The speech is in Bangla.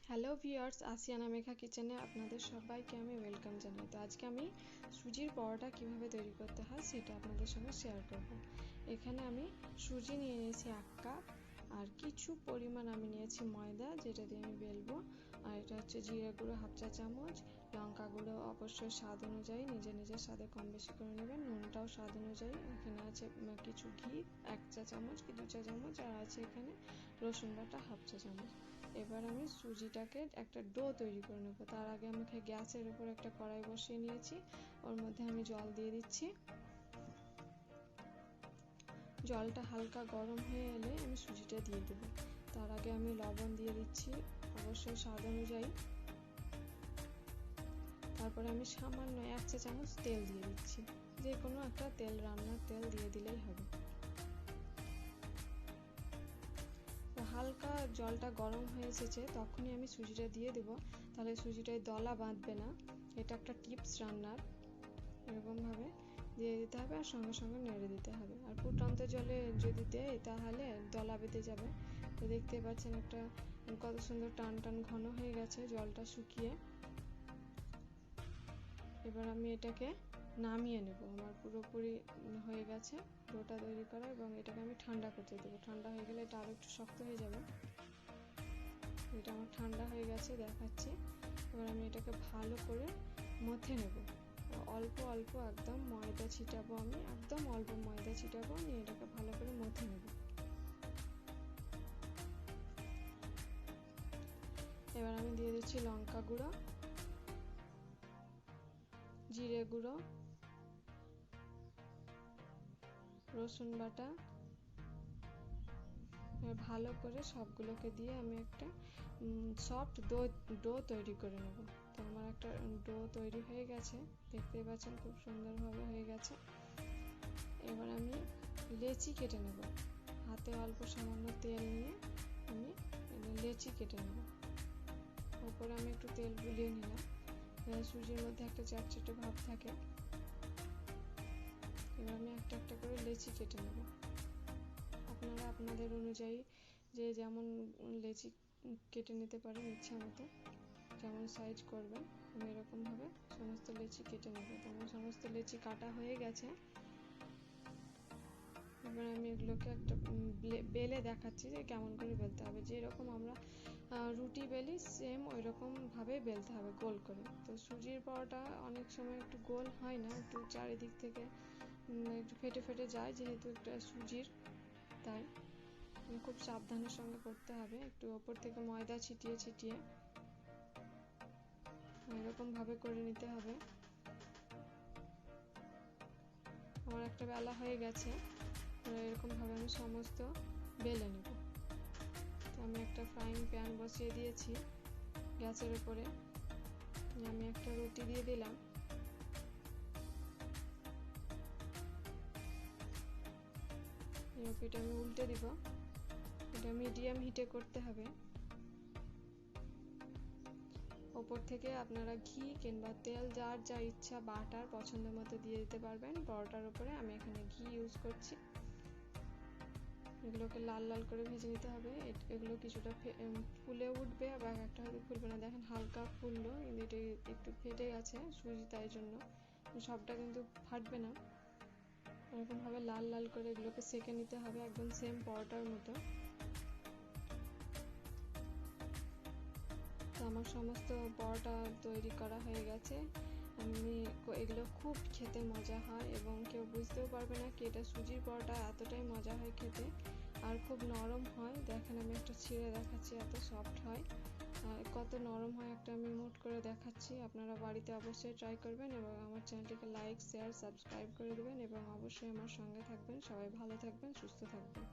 হ্যালো ভিউয়ার্স, আসিয়ানা মেঘা কিচেনে আপনাদের সবাইকে আমি ওয়েলকাম জানাই। তো আজকে আমি সুজির পরোটা কিভাবে তৈরি করতে হয় সেটা আপনাদের সঙ্গে শেয়ার করব। এখানে আমি সুজি নিয়ে নিয়েছি 1 কাপ, আর কিছু পরিমাণ আমি নিয়েছি ময়দা, যেটা দিয়ে আমি বেলবো। আর এটা হচ্ছে জিরে গুঁড়ো 1/2 চা চামচ, লঙ্কা গুঁড়ো অবশ্যই স্বাদ অনুযায়ী নিজের স্বাদে কম বেশি করে নেবেন, নুনটাও স্বাদ অনুযায়ী। এখানে আছে কিছু ঘি 1 চা চামচ কি 2 চা চামচ, আর আছে এখানে রসুন বাটা 1/2 চা চামচ। এবার আমি সুজিটাকে একটা ডো তৈরি করে নেব। তার আগে আমাকে গ্যাসের উপর একটা কড়াই বসিয়ে নিয়েছি, ওর মধ্যে আমি জল দিয়ে দিচ্ছি। জলটা হালকা গরম হয়ে এলে আমি সুজিটা দিয়ে দেব। তার আগে আমি লবণ দিয়ে দিচ্ছি অবশ্যই স্বাদ অনুযায়ী। তারপরে আমি সামান্য 1 চা চামচ তেল দিয়ে দিচ্ছি, যে কোনো একটা তেল, রান্নার তেল দিয়ে দিলেই হবে। হালকা জলটা গরম হয়ে এসেছে, তখনই আমি সুজিটা দিয়ে দেব, তাহলে সুজিটায় দলা বাঁধবে না। এটা একটা টিপস রান্নার, এরকমভাবে দিয়ে দিতে হবে আর সঙ্গে সঙ্গে নেড়ে দিতে হবে। আর ফুটন্ত জলে যদি দেয় তাহলে দলা বেঁধে যাবে। তো দেখতে পাচ্ছেন একটা কত সুন্দর টান টান ঘন হয়ে গেছে জলটা শুকিয়ে। এবার আমি এটাকে নামিয়ে নেব। আমার পুরোপুরি হয়ে গেছে ডোটা তৈরি করা, এবং এটাকে আমি ঠান্ডা করতে দেবো। ঠান্ডা হয়ে গেলে এটা আরও একটু শক্ত হয়ে যাবে। এটা আমার ঠান্ডা হয়ে গেছে দেখাচ্ছি। এবার আমি এটাকে ভালো করে মথে নেব। অল্প অল্প একদম ময়দা ছিটাবো, আমি একদম অল্প ময়দা ছিটাবো, নিয়ে এটাকে ভালো করে মথে নেব। এবার আমি দিয়ে দিচ্ছি লঙ্কা গুঁড়ো, জিরে গুঁড়ো, রসুন বাটা। ভালো করে সবগুলোকে দিয়ে আমি একটা সফট ডো তৈরি করে নেব। তো আমার একটা ডো তৈরি হয়ে গেছে, দেখতে পাচ্ছেন খুব সুন্দরভাবে হয়ে গেছে। এবার আমি লেচি কেটে নেব। হাতে অল্প সামান্য তেল নিয়ে আমি লেচি কেটে নেব। ওপরে আমি একটু তেল বুলিয়ে নিলাম, সুজির মধ্যে একটা চ্যাটচ্যাটে ভাব থাকে। এবার আমি একটা একটা করে লেচি কেটে নেব। আপনারা আপনাদের অনুযায়ী যে যেমন লেচি কেটে নিতে পারেন ইচ্ছা মতো, যেমন সাইজ করবেন। আমি এরকমভাবে সমস্ত লেচি কেটে নেব। তো আমার সমস্ত লেচি কাটা হয়ে গেছে। এবার আমি এগুলোকে একটা বেলে দেখাচ্ছি যে কেমন করে বেলতে হবে। যেরকম আমরা রুটি বেলি সেম ওই রকম ভাবে বেলতে হবে, গোল করে। তো সুজির পরোটা অনেক সময় একটু গোল হয় না, একটু চারিদিক থেকে একটু ফেটে ফেটে যায়, যেহেতু একটা সুজির, তাই খুব সাবধানের সঙ্গে করতে হবে। একটু ওপর থেকে ময়দা ছিটিয়ে ছিটিয়ে এরকম ভাবে করে নিতে হবে। আমার একটা বেলা হয়ে গেছে, এরকম ভাবে আমি সমস্ত বেলে নেব। তো আমি একটা ফ্রাইং প্যান বসিয়ে দিয়েছি গ্যাসের উপরে। আমি একটা রুটি দিয়ে দিলাম। রুটিটা আমি উল্টে দিব। এটা মিডিয়াম হিটে করতে হবে। ওপর থেকে আপনারা ঘি কিংবা তেল, যার যা ইচ্ছা বাটার পছন্দ মতো দিয়ে দিতে পারবেন। পরোটার উপরে আমি এখানে ঘি ইউজ করছি। এগুলোকে লাল লাল করে ভেজে নিতে হবে। এগুলো কিছুটা ফুলে উঠবে, আবার একটা হয়তো ফুলবে না। দেখেন হালকা ফুললো, কিন্তু এটা একটু ফেটে গেছে সুজি, তাই জন্য সবটা কিন্তু ফাটবে না। এরকম ভাবে লাল লাল করে এগুলোকে সেঁকে নিতে হবে, একদম সেম পরোটার মতো। তো আমার সমস্ত পরোটা তৈরি করা হয়ে গেছে। এগুলো খুব খেতে মজা হয়, এবং কেউ বুঝতেও পারবে না কি এটা সুজির পরোটা। এতটাই মজা হয় খেতে, আর খুব নরম হয়। দেখেন আমি একটা ছিঁড়ে দেখাচ্ছি, এত সফট হয়, কত নরম হয়। একটা আমি মুট করে দেখাচ্ছি। আপনারা বাড়িতে অবশ্যই ট্রাই করবেন, এবং আমার চ্যানেলটিকে লাইক, শেয়ার, সাবস্ক্রাইব করে দেবেন, এবং অবশ্যই আমার সঙ্গে থাকবেন। সবাই ভালো থাকবেন, সুস্থ থাকবেন।